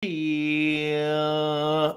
Yeah.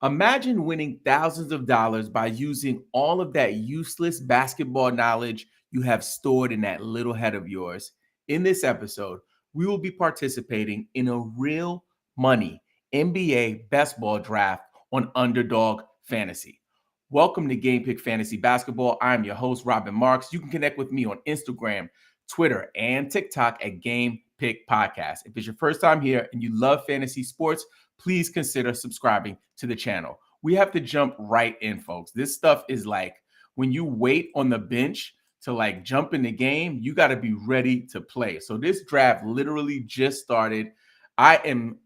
Imagine winning thousands of dollars by using all of that useless basketball knowledge you have stored in that little head of yours. In this episode, we will be participating in a real money NBA best ball draft on Underdog Fantasy. Welcome to Game Pick Fantasy Basketball. I'm your host, Robin Marks. You can connect with me on Instagram, Twitter, and TikTok at Game Pick Podcast. If it's your first time here and you love fantasy sports, please consider subscribing to the channel. We have to jump right in, folks. This stuff is like when you wait on the bench to like jump in the game, you got to be ready to play. So this draft literally just started. I am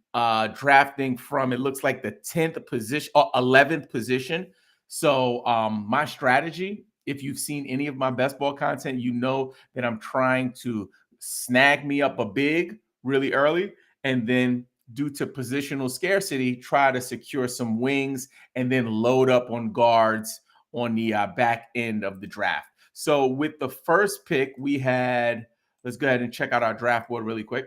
drafting from, it looks like the 10th position or 11th position. So my strategy, if you've seen any of my best ball content, you know that I'm trying to snag me up a big really early, and then due to positional scarcity, try to secure some wings and then load up on guards on the back end of the draft. So with the first pick, we had, let's go ahead and check out our draft board really quick.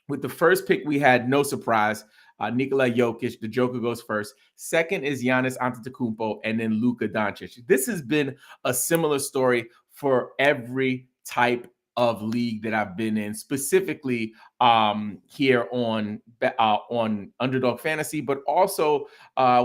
With the first pick, we had no surprise. Nikola Jokic, the Joker, goes first. Second is Giannis Antetokounmpo, and then Luka Doncic. This has been a similar story for every type of league that I've been in, specifically here on Underdog Fantasy, but also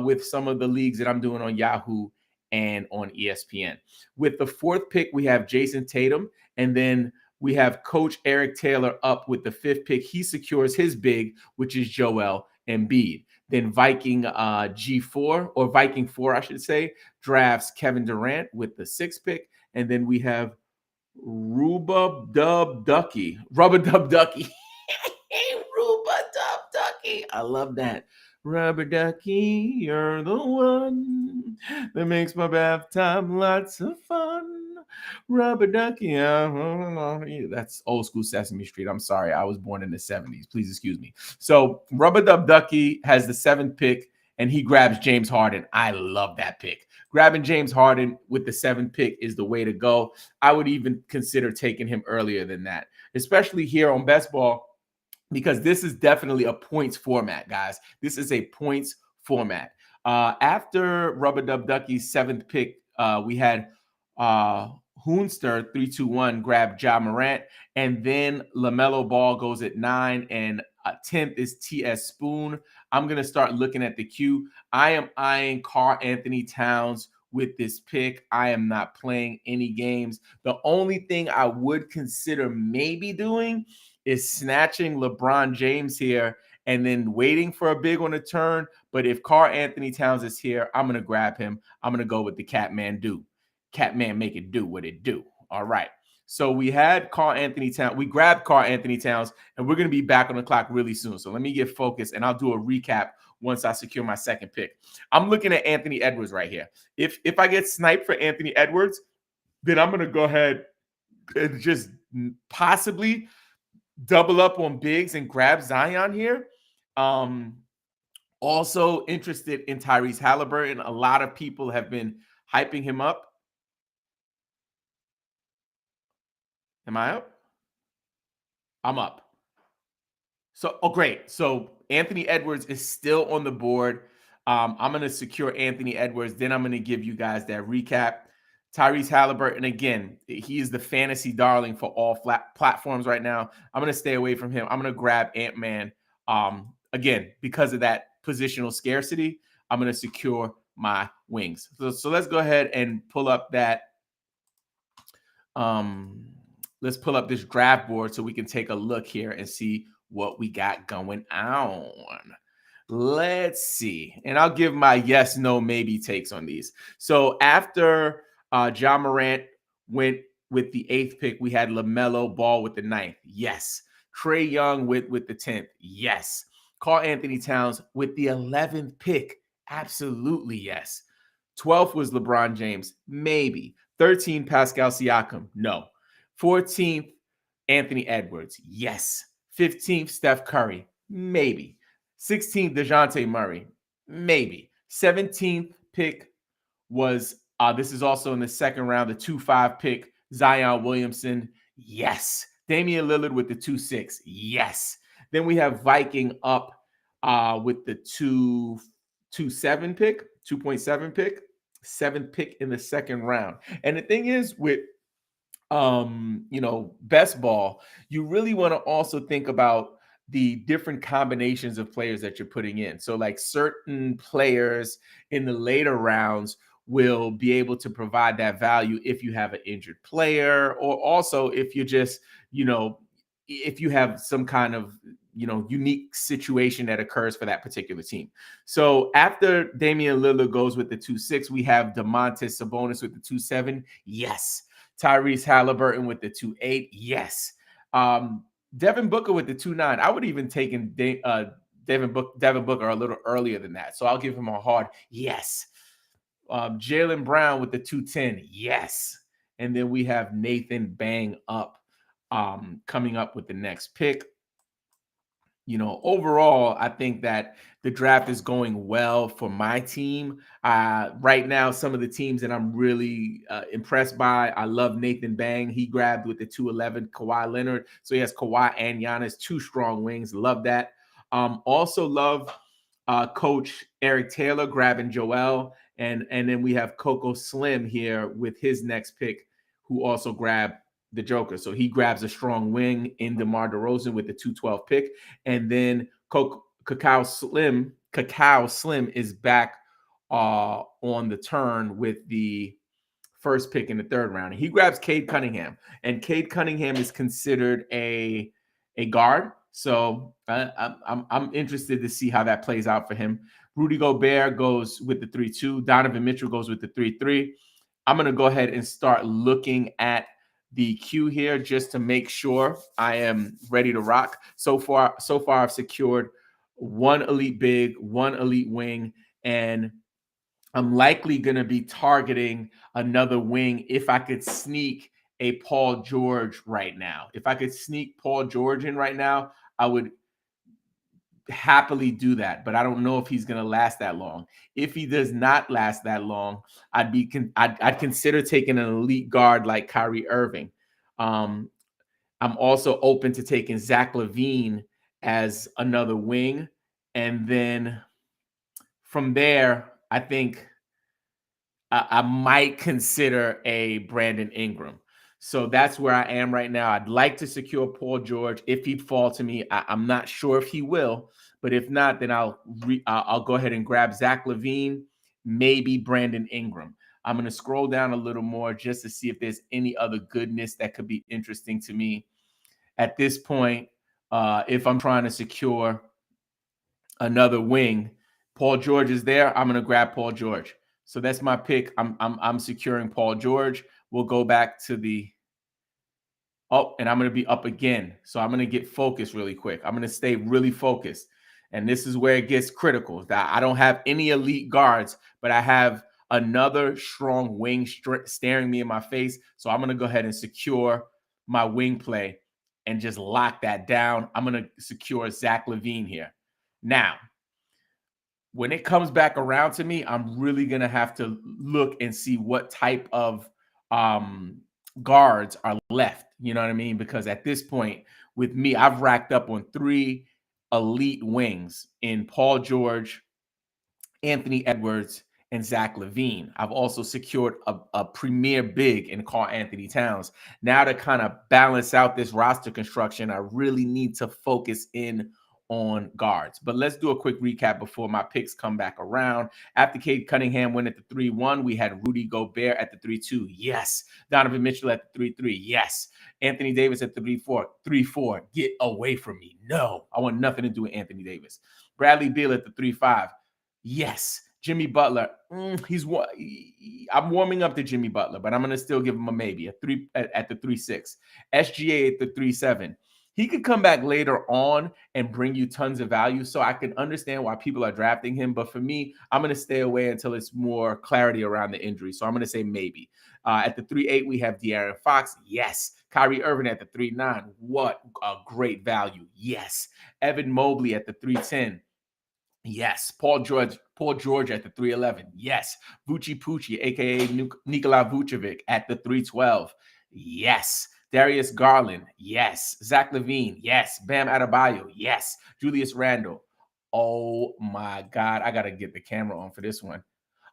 with some of the leagues that I'm doing on Yahoo and on ESPN. With the fourth pick, we have Jason Tatum, and then we have Coach Eric Taylor up with the fifth pick. He secures his big, which is Joel Embiid. Then Viking G4, or Viking 4, I should say, drafts Kevin Durant with the sixth pick. And then we have Rubber Dub Ducky. Rubber Dub Ducky. I love that. Rubber Ducky, you're the one that makes my bath time lots of fun. Rubber Ducky. That's old school Sesame Street. I'm sorry. I was born in the 70s. Please excuse me. So Rubber Dub Ducky has the seventh pick, and he grabs James Harden. I love that pick. Grabbing James Harden with the seventh pick is the way to go. I would even consider taking him earlier than that, especially here on Best Ball, because this is definitely a points format, guys. This is a points format. After Rubber Dub Ducky's seventh pick, we had Hoonster 321 grab Ja Morant, and then LaMelo Ball goes at 9, and 10th is T.S. Spoon. I'm going to start looking at the queue. I am eyeing Karl Anthony Towns with this pick. I am not playing any games. The only thing I would consider maybe doing is snatching LeBron James here and then waiting for a big on the turn. But if Karl Anthony Towns is here, I'm going to grab him. I'm going to go with the Catman do. Catman make it do what it do. All right. So we had Karl Anthony Towns. We grabbed Karl Anthony Towns, and we're going to be back on the clock really soon. So let me get focused, and I'll do a recap once I secure my second pick. I'm looking at Anthony Edwards right here. If I get sniped for Anthony Edwards, then I'm going to go ahead and just possibly double up on bigs and grab Zion here. Also interested in Tyrese Halliburton. A lot of people have been hyping him up. Am I up? I'm up. So, oh, great. So Anthony Edwards is still on the board. I'm going to secure Anthony Edwards. Then I'm going to give you guys that recap. Tyrese Halliburton, again, he is the fantasy darling for all platforms right now. I'm going to stay away from him. I'm going to grab Ant-Man. Again, because of that positional scarcity, I'm going to secure my wings. So let's go ahead and pull up that. Let's pull up this draft board so we can take a look here and see what we got going on. Let's see. And I'll give my yes, no, maybe takes on these. So after Ja Morant went with the 8th pick, we had LaMelo Ball with the 9th. Yes. Trae Young with the 10th. Yes. Karl Anthony Towns with the 11th pick. Absolutely yes. 12th was LeBron James. Maybe. 13th, Pascal Siakam. No. 14th, Anthony Edwards. Yes. 15th, Steph Curry. Maybe. 16th, DeJounte Murray. Maybe. 17th pick was, this is also in the second round, the 2-5 pick, Zion Williamson. Yes. Damian Lillard with the 2-6. Yes. Then we have Viking up with the 2.7 pick, 2.7 pick, seventh pick in the second round. And the thing is with best ball, you really want to also think about the different combinations of players that you're putting in. So like certain players in the later rounds will be able to provide that value if you have an injured player, or also if you're just, if you have some kind of unique situation that occurs for that particular team. So after Damian Lillard goes with the 2.6, we have Domantas Sabonis with the 2.7. Yes. Tyrese Halliburton with the 2.8. Yes. Devin Booker with the 2.9. I would even taken Devin Booker a little earlier than that. So I'll give him a hard yes. Jaylen Brown with the 2.10. Yes. And then we have Nathan Bang up coming up with the next pick. Overall, I think that the draft is going well for my team. Right now, some of the teams that I'm really impressed by, I love Nathan Bang. He grabbed with the 2.11 Kawhi Leonard. So he has Kawhi and Giannis, two strong wings. Love that. Also love Coach Eric Taylor grabbing Joel. And then we have Coco Slim here with his next pick, who also grabbed the Joker. So he grabs a strong wing in DeMar DeRozan with the 2.12 pick. And then Cacao Slim is back on the turn with the first pick in the third round. He grabs Cade Cunningham. And Cade Cunningham is considered a guard. So I'm interested to see how that plays out for him. Rudy Gobert goes with the 3.2. Donovan Mitchell goes with the 3.3. I'm going to go ahead and start looking at the queue here just to make sure I am ready to rock. So far I've secured one elite big, one elite wing, and I'm likely going to be targeting another wing if I could sneak a Paul George right now. If I could sneak Paul George in right now, I would happily do that, but I don't know if he's going to last that long. If he does not last that long, I'd consider taking an elite guard like Kyrie Irving. I'm also open to taking Zach LaVine as another wing, and then from there, I think I might consider a Brandon Ingram. So that's where I am right now. I'd like to secure Paul George if he'd fall to me. I'm not sure if he will, but if not, then I'll go ahead and grab Zach LaVine, maybe Brandon Ingram. I'm going to scroll down a little more just to see if there's any other goodness that could be interesting to me at this point. If I'm trying to secure another wing, Paul George is there. I'm going to grab Paul George. So that's my pick. I'm securing Paul George. We'll go back to the and I'm going to be up again. So I'm going to get focused really quick. I'm going to stay really focused. And this is where it gets critical. That I don't have any elite guards, but I have another strong wing staring me in my face. So I'm going to go ahead and secure my wing play and just lock that down. I'm going to secure Zach LaVine here. Now, when it comes back around to me, I'm really going to have to look and see what type of guards are left. You know what I mean? Because at this point, with me, I've racked up on 3 elite wings in Paul George, Anthony Edwards, and Zach LaVine. I've also secured a premier big in Karl Anthony Towns. Now to kind of balance out this roster construction, I really need to focus in on guards. But let's do a quick recap before my picks come back around. After Cade Cunningham went at the 3-1, we had Rudy Gobert at the 3-2. Yes. Donovan Mitchell at the 3-3. Yes. Anthony Davis at the 3-4. 3-4. Get away from me. No. I want nothing to do with Anthony Davis. Bradley Beal at the 3-5. Yes. Jimmy Butler. I'm warming up to Jimmy Butler, but I'm going to still give him a maybe at the 3-6. SGA at the 3-7. He could come back later on and bring you tons of value. So I can understand why people are drafting him. But for me, I'm going to stay away until it's more clarity around the injury. So I'm going to say maybe. At the 3-8, we have De'Aaron Fox. Yes. Kyrie Irving at the 3-9. What a great value. Yes. Evan Mobley at the 3-10. Yes. Paul George at the 3-11. Yes. Vucci Pucci, a.k.a. Nikola Vucevic at the 3-12. Yes. Darius Garland. Yes. Zach LaVine. Yes. Bam Adebayo. Yes. Julius Randle. Oh my God. I got to get the camera on for this one.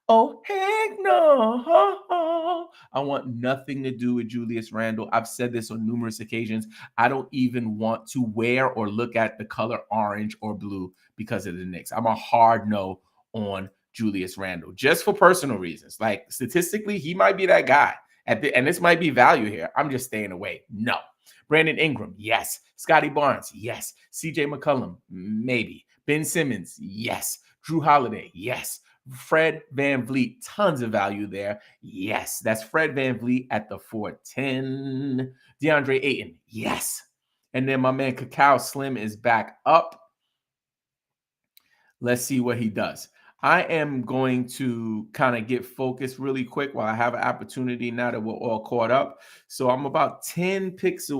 Oh, heck no. I want nothing to do with Julius Randle. I've said this on numerous occasions. I don't even want to wear or look at the color orange or blue because of the Knicks. I'm a hard no on Julius Randle just for personal reasons. Like statistically, he might be that guy. And this might be value here. I'm just staying away. No. Brandon Ingram, yes. Scotty Barnes, yes. CJ McCollum, maybe. Ben Simmons, yes. Drew Holiday, yes. Fred VanVleet, tons of value there. Yes, that's Fred VanVleet at the 410. DeAndre Ayton, yes. And then my man Cacao Slim is back up. Let's see what he does. I am going to kind of get focused really quick while I have an opportunity now that we're all caught up. So I'm about 11 picks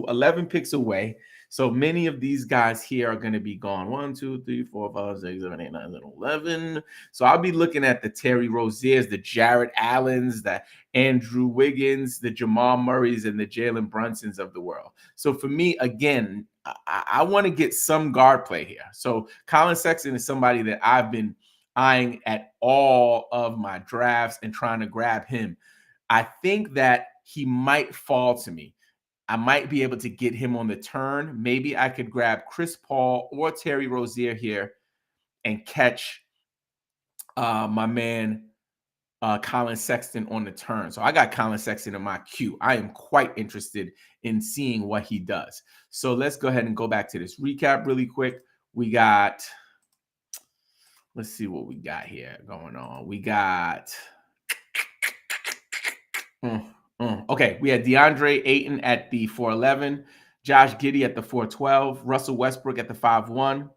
away. So many of these guys here are going to be gone. 1, 2, 3, 4, 5, 6, 7, 8, 9, 10, 11. So I'll be looking at the Terry Roziers, the Jarrett Allens, the Andrew Wiggins, the Jamal Murrays, and the Jalen Brunsons of the world. So for me, again, I want to get some guard play here. So Colin Sexton is somebody that I've been eyeing at all of my drafts and trying to grab him. I think that he might fall to me. I might be able to get him on the turn. Maybe I could grab Chris Paul or Terry Rozier here and catch my man Colin Sexton on the turn. So I got Colin Sexton in my queue. I am quite interested in seeing what he does. So let's go ahead and go back to this recap really quick. We got, let's see what we got here going on. We got, okay, we had DeAndre Ayton at the 411, Josh Giddey at the 412, Russell Westbrook at the 5-1,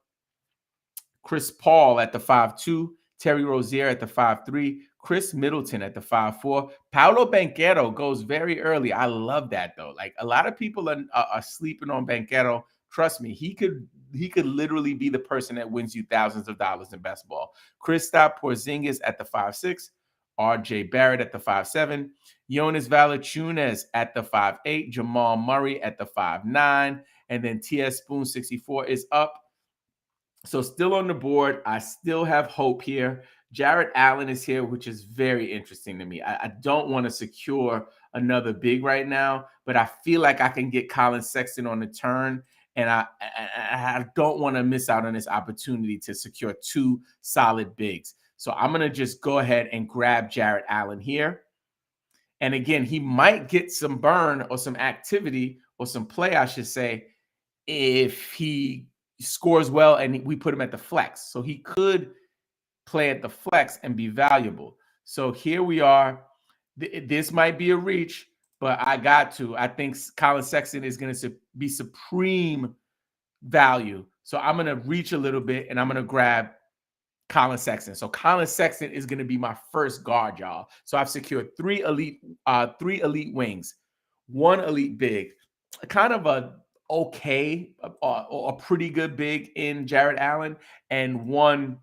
Chris Paul at the 5-2, Terry Rozier at the 5-3, Chris Middleton at the 5-4. Paolo Banchero goes very early. I love that though. Like a lot of people are sleeping on Banchero. Trust me, he could literally be the person that wins you thousands of dollars in best ball. Kristaps Porzingis at the 5-6, R.J. Barrett at the 5-7, Jonas Valanciunas at the 5-8, Jamal Murray at the 5-9, and then T.S. Spoon 64 is up. So still on the board. I still have hope here. Jarrett Allen is here, which is very interesting to me. I don't want to secure another big right now, but I feel like I can get Colin Sexton on the turn, and I don't want to miss out on this opportunity to secure 2 solid bigs. So I'm going to just go ahead and grab Jarrett Allen here. And again, he might get some burn or some activity or some play, I should say, if he scores well and we put him at the flex. So he could play at the flex and be valuable. So here we are. This might be a reach, but I think Colin Sexton is going to be supreme value. So I'm going to reach a little bit and I'm going to grab Colin Sexton. So Colin Sexton is going to be my first guard, y'all. So I've secured 3 elite wings, 1 elite big, kind of a pretty good big in Jarrett Allen, and 1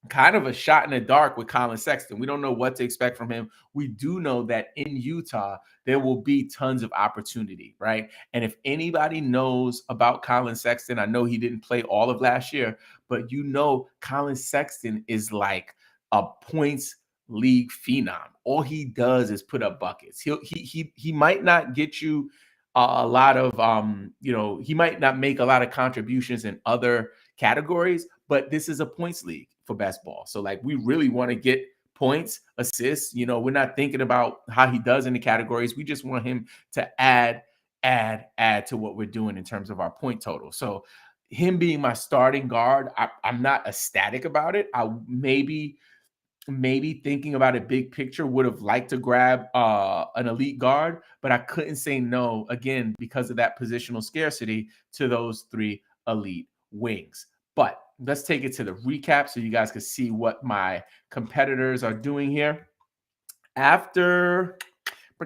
kind of a shot in the dark with Colin Sexton. We don't know what to expect from him. We do know that in Utah, there will be tons of opportunity, right? And if anybody knows about Colin Sexton, I know he didn't play all of last year, but Colin Sexton is like a points league phenom. All he does is put up buckets. He might not get you a lot of he might not make a lot of contributions in other categories, but this is a points league for best ball. So like we really want to get points, assists. We're not thinking about how he does in the categories. We just want him to add to what we're doing in terms of our point total. So him being my starting guard, I'm not ecstatic about it. I maybe thinking about a big picture would have liked to grab an elite guard, but I couldn't say no again because of that positional scarcity to those 3 elite wings. But let's take it to the recap so you guys can see what my competitors are doing here. After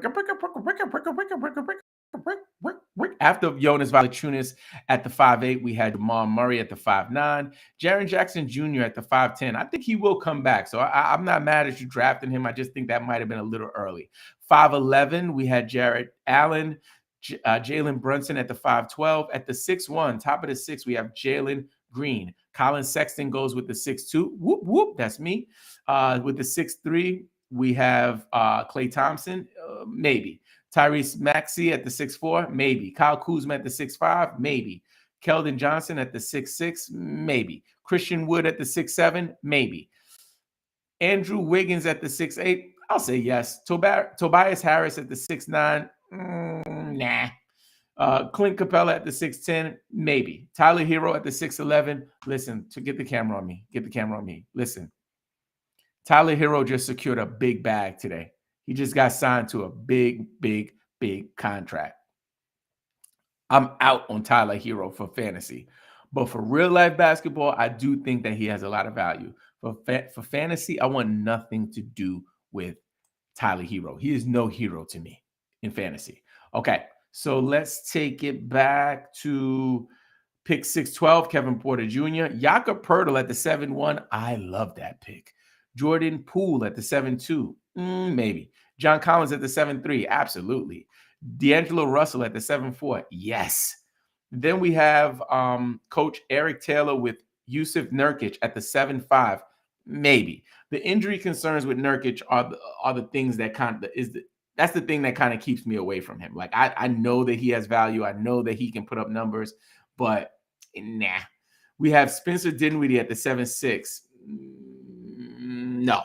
Jonas Valanciunas at the 5'8", we had Jamal Murray at the 5'9", Jaren Jackson Jr. at the 5'10". I think he will come back, so I'm not mad at you drafting him. I just think that might have been a little early. 5'11", we had Jarrett Allen, Jalen Brunson at the 5'12". At the 6'1", top of the 6, we have Jalen Green. Colin Sexton goes with the 6'2". Whoop, whoop. That's me. With the 6'3", we have Klay Thompson. Maybe. Tyrese Maxey at the 6'4", maybe. Kyle Kuzma at the 6'5", maybe. Keldon Johnson at the 6'6", maybe. Christian Wood at the 6'7", maybe. Andrew Wiggins at the 6'8", I'll say yes. Tobias Harris at the 6'9", nah. Clint Capella at the 6'10", maybe. Tyler Hero at the 6'11". Listen, to get the camera on me. Get the camera on me. Listen. Tyler Hero just secured a big bag today. He just got signed to a big, big, big contract. I'm out on Tyler Hero for fantasy. But for real life basketball, I do think that he has a lot of value. For fantasy, I want nothing to do with Tyler Hero. He is no hero to me in fantasy. Okay, so let's take it back to pick 612, Kevin Porter Jr. Jakob Poeltl at the 7-1. I love that pick. Jordan Poole at the 7-2. Maybe. John Collins at the 7-3. Absolutely. D'Angelo Russell at the 7-4. Yes. Then we have Coach Eric Taylor with Yusuf Nurkic at the 7-5. Maybe. The injury concerns with Nurkic are the things that that's the thing that kind of keeps me away from him. Like I know that he has value. I know that he can put up numbers, but nah. We have Spencer Dinwiddie at the 7-6. No.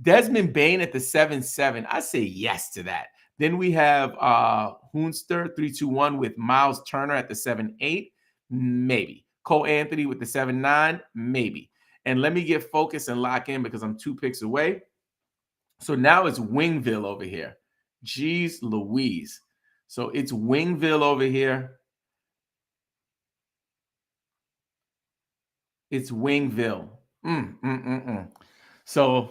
Desmond Bane at the 7-7. I say yes to that. Then we have Hoonster 3-2-1 with Miles Turner at the 7-8. Maybe. Cole Anthony with the 7-9. Maybe. And let me get focused and lock in because I'm 2 picks away. So now it's Wingville over here. Jeez Louise. So it's Wingville over here. It's Wingville. So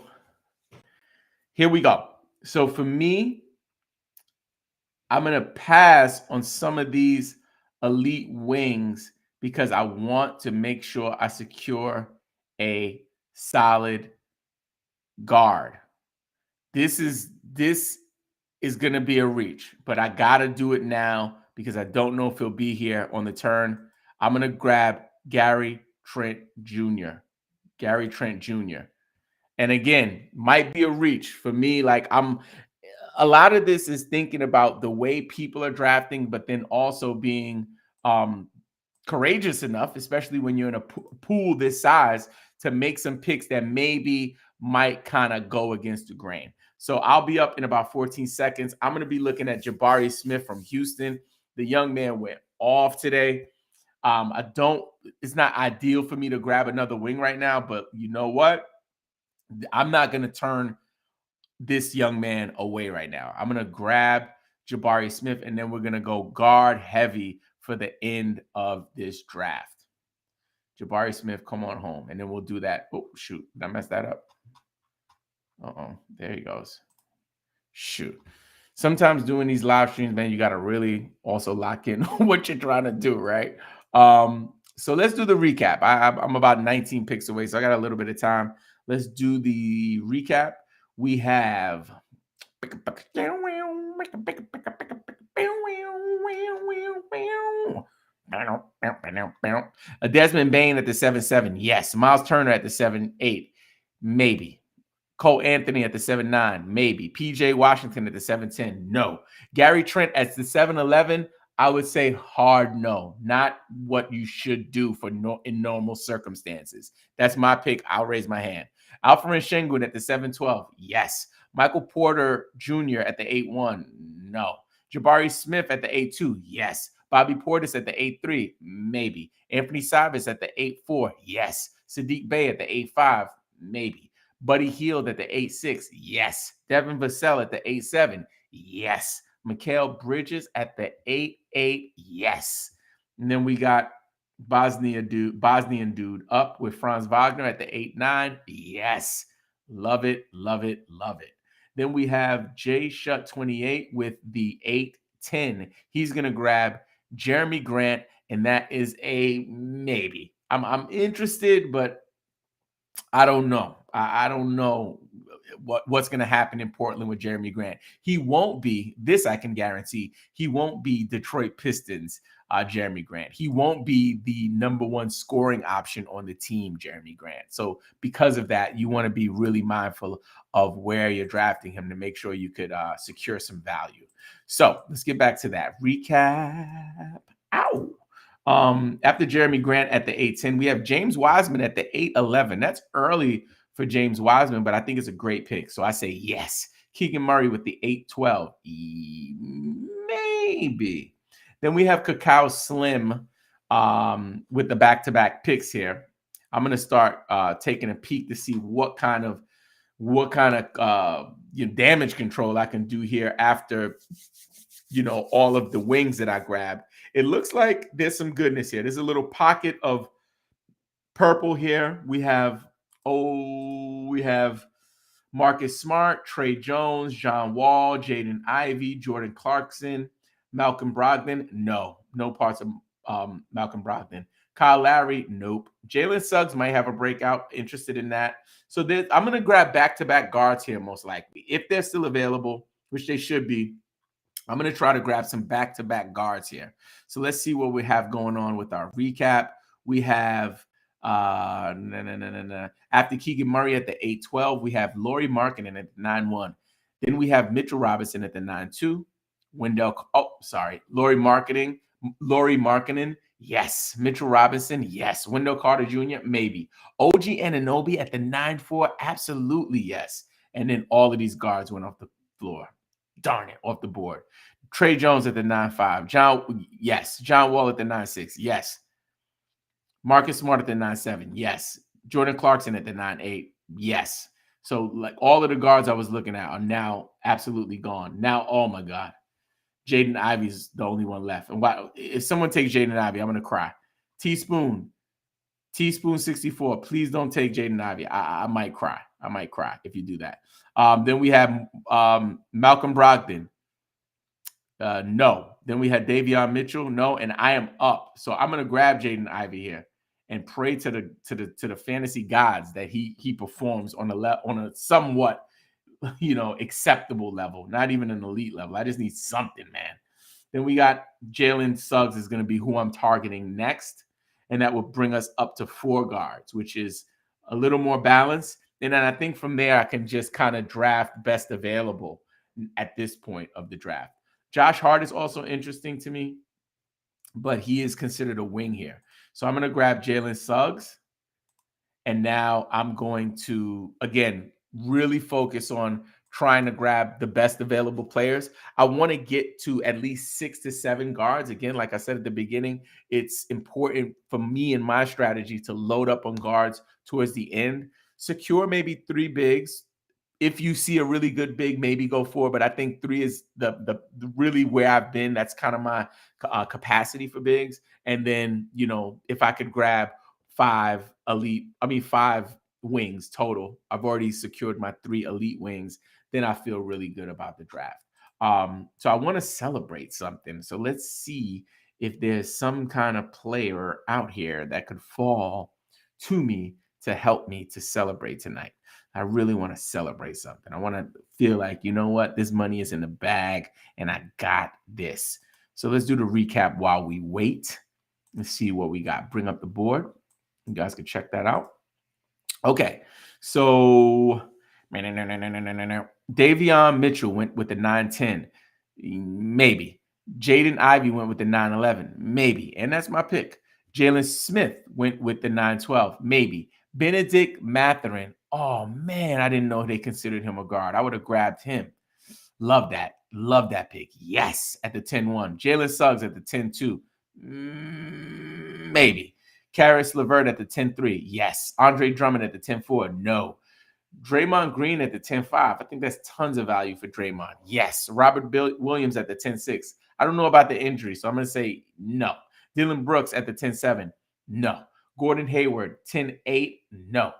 here we go. So for me, I'm going to pass on some of these elite wings because I want to make sure I secure a solid guard. This is going to be a reach, but I got to do it now because I don't know if he'll be here on the turn. I'm going to grab Gary Trent Jr. Gary Trent Jr. And again, might be a reach for me. Like a lot of this is thinking about the way people are drafting, but then also being courageous enough, especially when you're in a pool this size, to make some picks that maybe might kind of go against the grain. So I'll be up in about 14 seconds. I'm going to be looking at Jabari Smith from Houston. The young man went off today. It's not ideal for me to grab another wing right now, but you know what? I'm not going to turn this young man away right now. I'm going to grab Jabari Smith, and then we're going to go guard heavy for the end of this draft. Jabari Smith, come on home, and then we'll do that. Oh, shoot. Did I mess that up? There he goes. Shoot. Sometimes doing these live streams, man, you got to really also lock in what you're trying to do, right? So let's do the recap. I'm about 19 picks away, so I got a little bit of time. Let's do the recap. We have a Desmond Bane at the 7-7. Yes. Miles Turner at the 7-8. Maybe. Cole Anthony at the 7-9. Maybe. PJ Washington at the 7-10. No. Gary Trent at the 7-11. I would say hard no. Not what you should do in normal circumstances. That's my pick. I'll raise my hand. Alperen Sengun at the 7-12. Yes. Michael Porter Jr. at the 8-1. No. Jabari Smith at the 8-2. Yes. Bobby Portis at the 8-3. Maybe. Anthony Cyrus at the 8-4. Yes. Sadiq Bey at the 8-5. Maybe. Buddy Hield at the 8-6. Yes. Devin Vassell at the 8-7. Yes. Mikal Bridges at the 8-8. Yes. And then we got Bosnian dude up with Franz Wagner at the 8-9. Yes. Love it, love it, love it. Then we have Jay Shutt 28 with the 8-10. He's going to grab Jeremy Grant, and that is a maybe. I'm interested, but I don't know. I don't know what's going to happen in Portland with Jeremy Grant. He won't be, this I can guarantee, he won't be Detroit Pistons Jeremy Grant. He won't be the number one scoring option on the team, Jeremy Grant. So because of that, you want to be really mindful of where you're drafting him to make sure you could secure some value. So let's get back to that. Recap. Ow. After Jeremy Grant at the 8-10, we have James Wiseman at the 8-11. That's early for James Wiseman, but I think it's a great pick. So I say yes. Keegan Murray with the 8-12. Maybe. Then we have Cacao Slim with the back-to-back picks here. I'm going to start taking a peek to see what kind of damage control I can do here after all of the wings that I grabbed. It looks like there's some goodness here. There's a little pocket of purple here. We have Marcus Smart, Trey Jones, John Wall, Jaden Ivey, Jordan Clarkson, Malcolm Brogdon. No parts of Malcolm Brogdon. Kyle Lowry, nope. Jalen Suggs might have a breakout. Interested in that. So I'm going to grab back-to-back guards here most likely. If they're still available, which they should be, I'm going to try to grab some back-to-back guards here. So let's see what we have going on with our recap. We have after Keegan Murray at the 8-12, we have Lauri Markkanen at the 9-1. Then we have Mitchell Robinson at the 9-2. Lauri Markkanen, yes. Mitchell Robinson, yes. Wendell Carter Jr., maybe. OG Anunoby at the 9-4, absolutely yes. And then all of these guards went off the floor. Darn it, off the board. Trey Jones at the 9-5. John Wall at the 9-6, yes. Marcus Smart at the 9-7, yes. Jordan Clarkson at the 9-8, yes. So like all of the guards I was looking at are now absolutely gone. Now, oh my God, Jaden Ivey's the only one left. And if someone takes Jaden Ivey, I'm gonna cry. Teaspoon 64. Please don't take Jaden Ivey. I might cry. If you do that. Then we have Malcolm Brogdon. No. Then we had Davion Mitchell. No, and I am up. So I'm gonna grab Jaden Ivey here and pray to the fantasy gods that he performs on a somewhat acceptable level, not even an elite level. I just need something, man. Then we got Jalen Suggs is going to be who I'm targeting next, and that will bring us up to 4 guards, which is a little more balanced. And then I think from there I can just kind of draft best available at this point of the draft. Josh Hart is also interesting to me, but he is considered a wing here. So I'm going to grab Jalen Suggs, and now I'm going to, again, really focus on trying to grab the best available players. I want to get to at least 6 to 7 guards. Again, like I said at the beginning, it's important for me and my strategy to load up on guards towards the end. Secure maybe 3 bigs. If you see a really good big, maybe go 4. But I think 3 is the really where I've been. That's kind of my capacity for bigs. And then, if I could grab 5 wings total. I've already secured my 3 elite wings. Then I feel really good about the draft. So I want to celebrate something. So let's see if there's some kind of player out here that could fall to me to help me to celebrate tonight. I really want to celebrate something. I want to feel like, you know what? This money is in the bag and I got this. So let's do the recap while we wait. Let's see what we got. Bring up the board. You guys can check that out. Okay. So Davion Mitchell went with the 9-10. Maybe. Jaden Ivey went with the 9-11. Maybe. And that's my pick. Jalen Smith went with the 9-12. Maybe. Benedict Mathurin. Oh, man, I didn't know they considered him a guard. I would have grabbed him. Love that. Love that pick. Yes, at the 10-1. Jalen Suggs at the 10-2. Maybe. Karis LeVert at the 10-3. Yes. Andre Drummond at the 10-4. No. Draymond Green at the 10-5. I think that's tons of value for Draymond. Yes. Robert Williams at the 10-6. I don't know about the injury, so I'm going to say no. Dylan Brooks at the 10-7. No. Gordon Hayward, 10-8. No.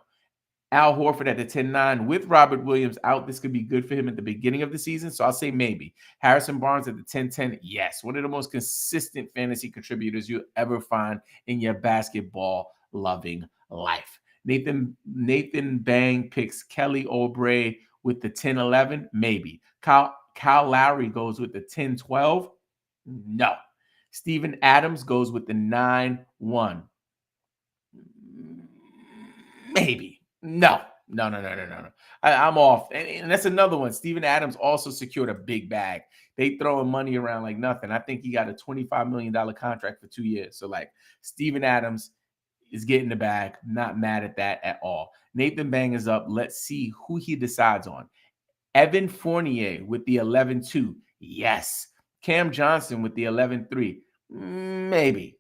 Al Horford at the 10-9 with Robert Williams out. This could be good for him at the beginning of the season, so I'll say maybe. Harrison Barnes at the 10-10. Yes. One of the most consistent fantasy contributors you'll ever find in your basketball-loving life. Nathan Bang picks Kelly Oubre with the 10-11. Maybe. Kyle Lowry goes with the 10-12. No. Steven Adams goes with the 9-1. Maybe. No. No. I'm off. And that's another one. Steven Adams also secured a big bag. They throwing money around like nothing. I think he got a $25 million contract for 2 years. So like Steven Adams is getting the bag. Not mad at that at all. Nathan Bang is up. Let's see who he decides on. Evan Fournier with the 11-2. Yes. Cam Johnson with the 11-3. Maybe.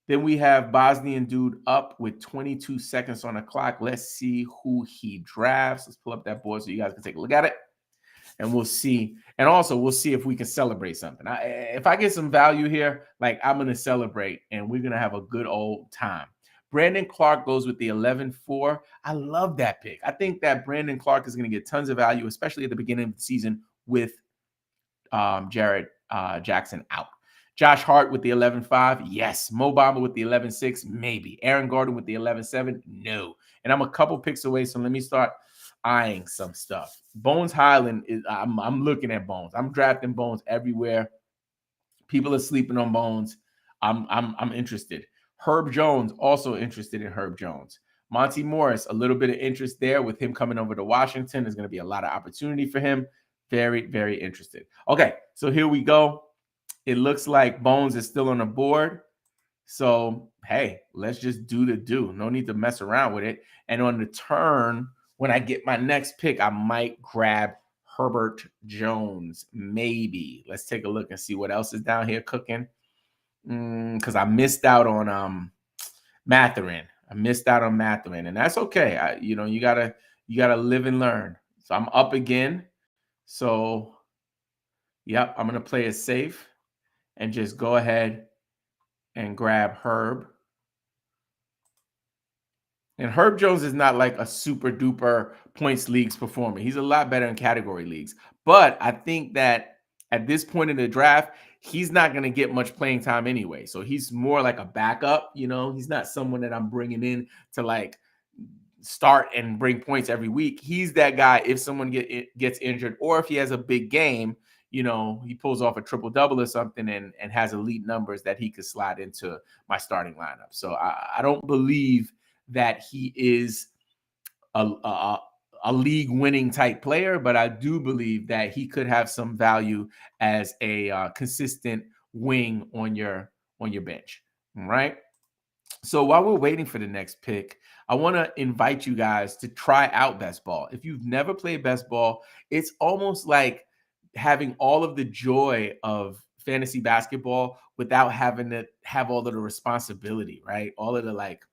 Then we have Bosnian dude up with 22 seconds on the clock. Let's see who he drafts. Let's pull up that board so you guys can take a look at it. And we'll see. And also, we'll see if we can celebrate something. If I get some value here, like I'm going to celebrate and we're going to have a good old time. Brandon Clark goes with the 11-4. I love that pick. I think that Brandon Clark is going to get tons of value, especially at the beginning of the season with Jared Jackson out. Josh Hart with the 11-5. Yes. Mo Bamba with the 11-6. Maybe. Aaron Gordon with the 11-7. No. And I'm a couple picks away, so let me start eyeing some stuff. Bones Highland is I'm looking at Bones. I'm drafting Bones everywhere. People are sleeping on Bones. I'm interested. Herb Jones, also interested in Herb Jones. Monty Morris, a little bit of interest there with him coming over to Washington. There's going to be a lot of opportunity for him. Very, very interested. Okay, so here we go. It looks like Bones is still on the board. So, hey, let's just do the do. No need to mess around with it. And on the turn, when I get my next pick, I might grab Herbert Jones. Maybe. Let's take a look and see what else is down here cooking. Because I missed out on Matherin. And that's okay. You gotta live and learn. So I'm up again. So, yep, I'm gonna play it safe and just go ahead and grab Herb. And Herb Jones is not like a super duper points leagues performer. He's a lot better in category leagues. But I think that at this point in the draft, he's not going to get much playing time anyway. So he's more like a backup. He's not someone that I'm bringing in to like start and bring points every week. He's that guy if someone gets injured or if he has a big game, he pulls off a triple-double or something and has elite numbers that he could slide into my starting lineup. So I don't believe that he is a league-winning type player, but I do believe that he could have some value as a consistent wing on your bench. All right. So while we're waiting for the next pick, I want to invite you guys to try out best ball. If you've never played best ball, it's almost like having all of the joy of fantasy basketball without having to have all of the responsibility, right? All of the like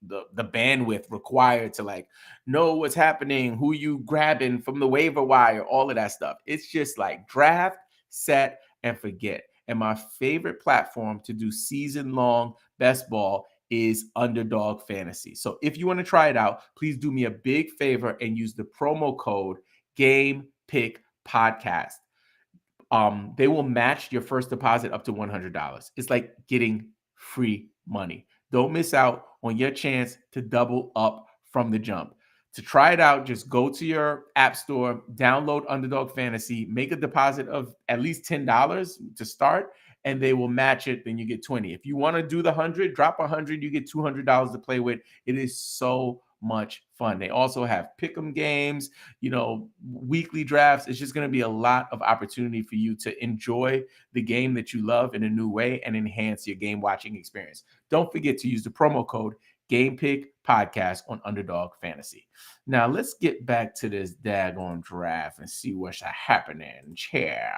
the bandwidth required to like know what's happening, who you grabbing from the waiver wire, all of that stuff. It's just like draft, set, and forget. And my favorite platform to do season-long best ball is Underdog Fantasy. So if you want to try it out, please do me a big favor and use the promo code GamePickPodcast. They will match your first deposit up to $100. It's like getting free money. Don't miss out on your chance to double up from the jump. To try it out, just go to your app store, download Underdog Fantasy, make a deposit of at least $10 to start, and they will match it. Then you get 20. If you want to do the 100, drop 100, you get $200 to play with. It is so much fun. They also have pick'em games, weekly drafts. It's just going to be a lot of opportunity for you to enjoy the game that you love in a new way and enhance your game watching experience. Don't forget to use the promo code GamePickPodcast on Underdog Fantasy. Now let's get back to this daggone draft and see what's happening here.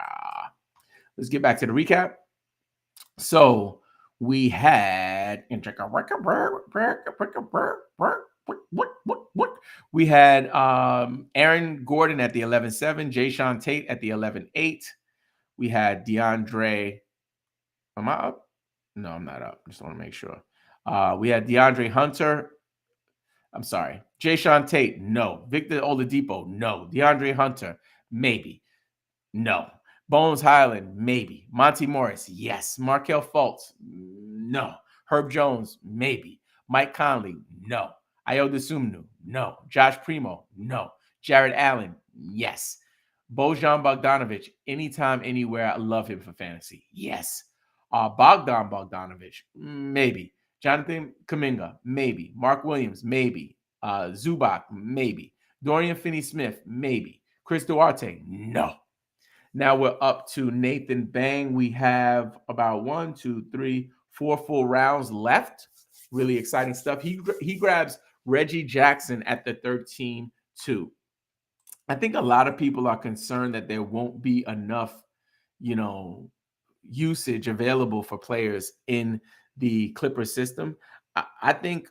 Let's get back to the recap. So we had we had Aaron Gordon at the 11-7, Jayshawn Tate at the 11-8. We had DeAndre. Am I up? No, I'm not up. Just want to make sure. We had DeAndre Hunter. I'm sorry. Jayshawn Tate, no. Victor Oladipo, no. DeAndre Hunter, maybe. No. Bones Highland, maybe. Monty Morris, yes. Markelle Fultz, no. Herb Jones, maybe. Mike Conley, no. Ayo Dosunmu, no. Josh Primo, no. Jared Allen, yes. Bojan Bogdanovic, anytime, anywhere. I love him for fantasy. Yes. Bogdan Bogdanovic, maybe. Jonathan Kuminga, maybe. Mark Williams, maybe. Zubac, maybe. Dorian Finney-Smith, maybe. Chris Duarte, no. Now we're up to Nathan Bang. We have about 1, 2, 3, 4 full rounds left. Really exciting stuff. He grabs Reggie Jackson at the 13-2. I think a lot of people are concerned that there won't be enough, you know, usage available for players in the Clippers system. I think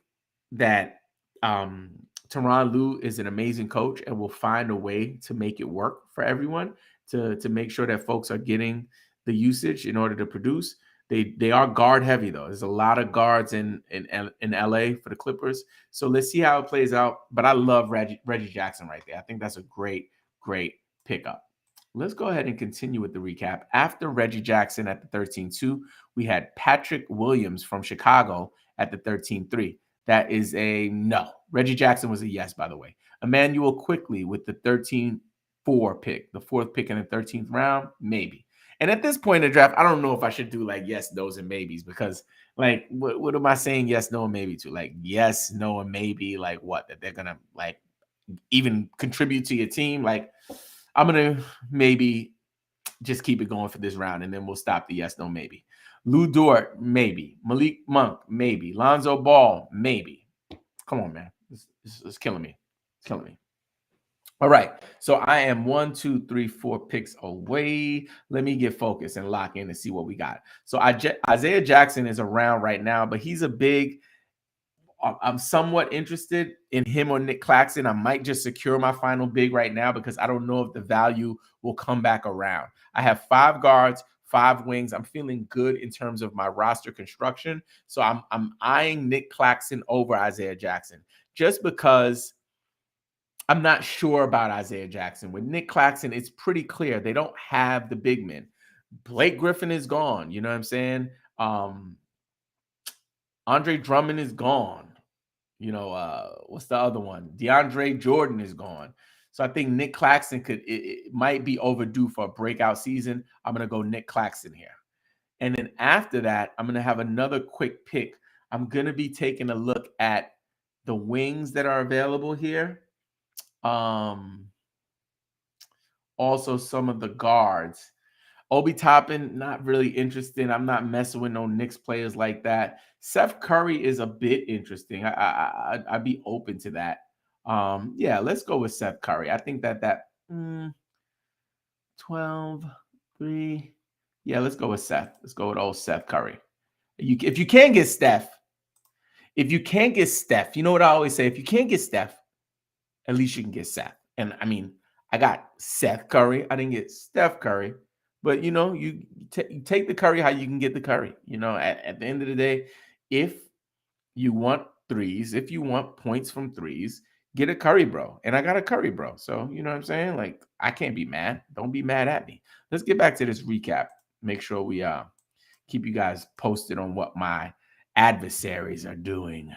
that um, Tyronn Lue is an amazing coach and will find a way to make it work for everyone to make sure that folks are getting the usage in order to produce. They are guard heavy though. There's a lot of guards in LA for the Clippers. So let's see how it plays out. But I love Reggie Jackson right there. I think that's a great pickup. Let's go ahead and continue with the recap. After Reggie Jackson at the 13-2, we had Patrick Williams from Chicago at the 13-3. That is a no. Reggie Jackson was a yes, by the way. Emmanuel Quickly with the 13-4 pick, the fourth pick in the 13th round, maybe. And at this point in the draft, I don't know if I should do like yes, no's, and maybes because like what am I saying yes, no, and maybe to? Like yes, no, and maybe like what? That they're gonna like even contribute to your team? Like I'm gonna maybe just keep it going for this round, and then we'll stop the yes, no, maybe. Lou Dort, maybe. Malik Monk, maybe. Lonzo Ball, maybe. Come on, man. It's killing me. It's killing me. All right. So I am 1, 2, 3, 4 picks away. Let me get focused and lock in and see what we got. So Isaiah Jackson is around right now, but he's a big. I'm somewhat interested in him or Nick Claxton. I might just secure my final big right now because I don't know if the value will come back around. I have 5 guards, 5 wings. I'm feeling good in terms of my roster construction. So I'm eyeing Nick Claxton over Isaiah Jackson just because I'm not sure about Isaiah Jackson. With Nick Claxton, it's pretty clear they don't have the big men. Blake Griffin is gone. You know what I'm saying? Andre Drummond is gone. What's the other one? DeAndre Jordan is gone. So I think Nick Claxton it might be overdue for a breakout season. I'm going to go Nick Claxton here. And then after that, I'm going to have another quick pick. I'm going to be taking a look at the wings that are available here. Also some of the guards. Obi Toppin, not really interested. I'm not messing with no Knicks players like that. Seth Curry is a bit interesting. I'd be open to that. Yeah, let's go with Seth Curry. I think that 12, 3. Yeah, let's go with Seth. Let's go with old Seth Curry. If you can't get Steph, you know what I always say? If you can't get Steph, at least you can get Seth. And I mean, I got Seth Curry. I didn't get Steph Curry. But, you take the Curry how you can get the Curry. At the end of the day, if you want threes, if you want points from threes, get a Curry bro. And I got a Curry bro. So, you know what I'm saying? Like, I can't be mad. Don't be mad at me. Let's get back to this recap. Make sure we keep you guys posted on what my adversaries are doing.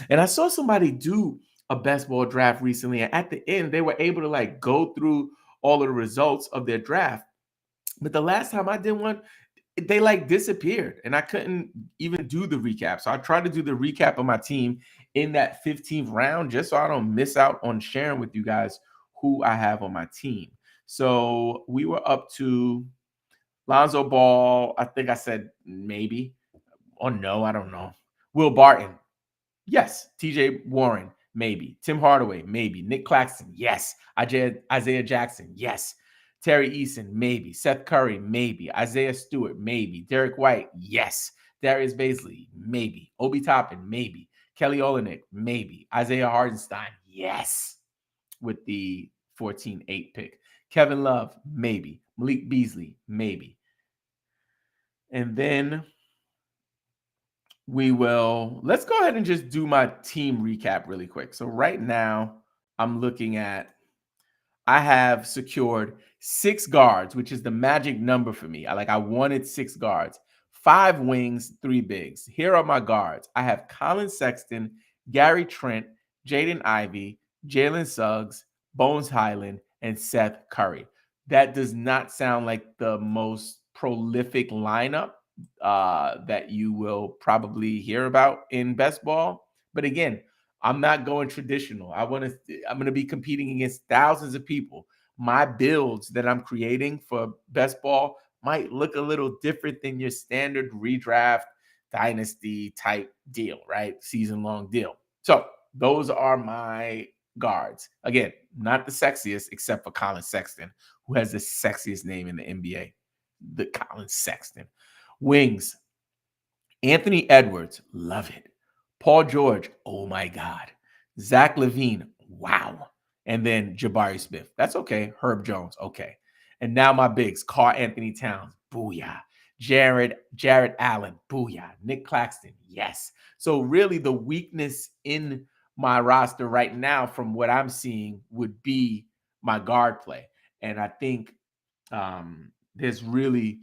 And I saw somebody do a best ball draft recently. And at the end, they were able to like go through all of the results of their draft. But the last time I did one, they like disappeared and I couldn't even do the recap. So I tried to do the recap of my team in that 15th round just so I don't miss out on sharing with you guys who I have on my team. So we were up to Lonzo Ball. I think I said maybe or no, I don't know. Will Barton. Yes. TJ Warren. Maybe. Tim Hardaway. Maybe. Nick Claxton. Yes. Isaiah Jackson. Yes. Terry Eason, maybe. Seth Curry, maybe. Isaiah Stewart, maybe. Derek White, yes. Darius Baisley, maybe. Obi Toppin, maybe. Kelly Olynyk, maybe. Isaiah Hardenstein, yes. With the 14-8 pick. Kevin Love, maybe. Malik Beasley, maybe. And then let's go ahead and just do my team recap really quick. So right now, I'm looking at I have secured 6 guards, which is the magic number for me. I wanted 6 guards, 5 wings, 3 bigs. Here are my guards. I have Colin Sexton, Gary Trent, Jaden Ivey, Jalen Suggs, Bones Highland, and Seth Curry. That does not sound like the most prolific lineup, that you will probably hear about in best ball. But again, I'm not going traditional. I'm going to be competing against thousands of people. My builds that I'm creating for best ball might look a little different than your standard redraft dynasty type deal, right? Season long deal. So those are my guards. Again, not the sexiest, except for Colin Sexton, who has the sexiest name in the NBA. The Colin Sexton. Wings, Anthony Edwards, love it. Paul George, oh my God. Zach Levine, wow. And then Jabari Smith. That's okay. Herb Jones, okay. And now my bigs, Carl Anthony Towns, booyah. Jared Allen, booyah. Nick Claxton, yes. So really the weakness in my roster right now from what I'm seeing would be my guard play. And I think there's really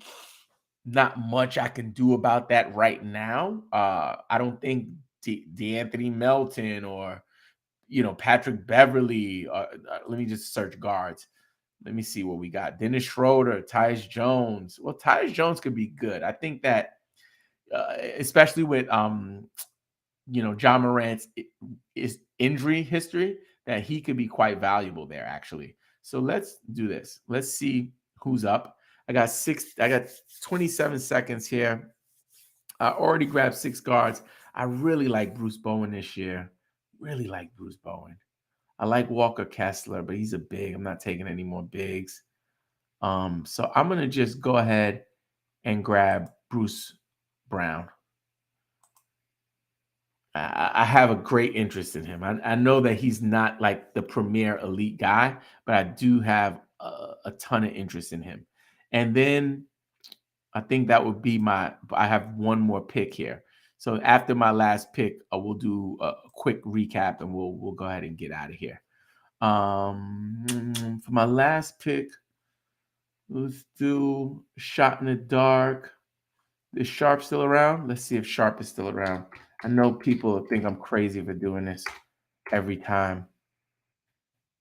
not much I can do about that right now. I don't think DeAnthony Melton or Patrick Beverly. Let me just search guards. Let me see what we got. Dennis Schroeder, Tyus Jones. Well, Tyus Jones could be good. I think that, especially with John Morant's is injury history, that he could be quite valuable there actually. So let's do this. Let's see who's up. I got 27 seconds here. I already grabbed 6 guards. I really like Bruce Bowen this year. Really like Bruce Bowen. I like Walker Kessler, but he's a big. I'm not taking any more bigs. So I'm gonna just go ahead and grab Bruce Brown. I have a great interest in him. I know that he's not like the premier elite guy, but I do have a ton of interest in him. And then I think that would be I have one more pick here. So after my last pick, we'll do a quick recap and we'll go ahead and get out of here. For my last pick, let's do Shot in the Dark. Is Sharp still around? Let's see if Sharp is still around. I know people think I'm crazy for doing this every time.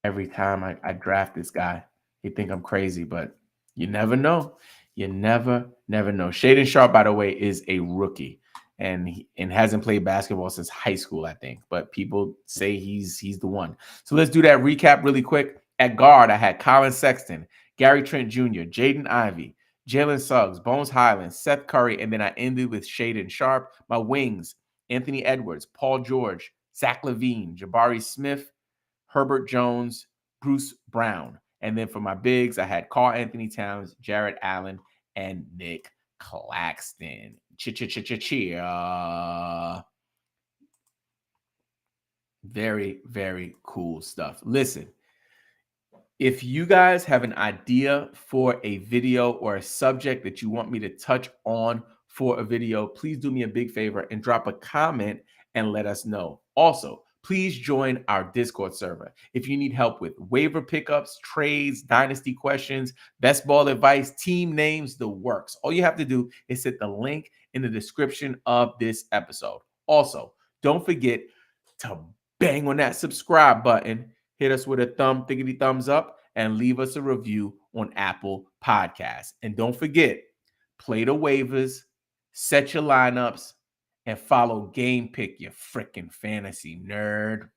Every time I draft this guy, they think I'm crazy, but you never know. You never know. Shaden Sharp, by the way, is a rookie and hasn't played basketball since high school, I think. But people say he's the one. So let's do that recap really quick. At guard, I had Colin Sexton, Gary Trent Jr., Jaden Ivey, Jalen Suggs, Bones Highland, Seth Curry, and then I ended with Shaden Sharp. My wings, Anthony Edwards, Paul George, Zach Levine, Jabari Smith, Herbert Jones, Bruce Brown. And then for my bigs, I had Carl Anthony Towns, Jared Allen, and Nick Claxton. Cheer. Very, very cool stuff. Listen, if you guys have an idea for a video or a subject that you want me to touch on for a video, please do me a big favor and drop a comment and let us know. Also, please join our Discord server. If you need help with waiver pickups, trades, dynasty questions, best ball advice, team names, the works. All you have to do is hit the link in the description of this episode. Also, don't forget to bang on that subscribe button, hit us with a thumbs up, and leave us a review on Apple Podcasts. And don't forget, play the waivers, set your lineups, and follow Game Pick, you freaking fantasy nerd.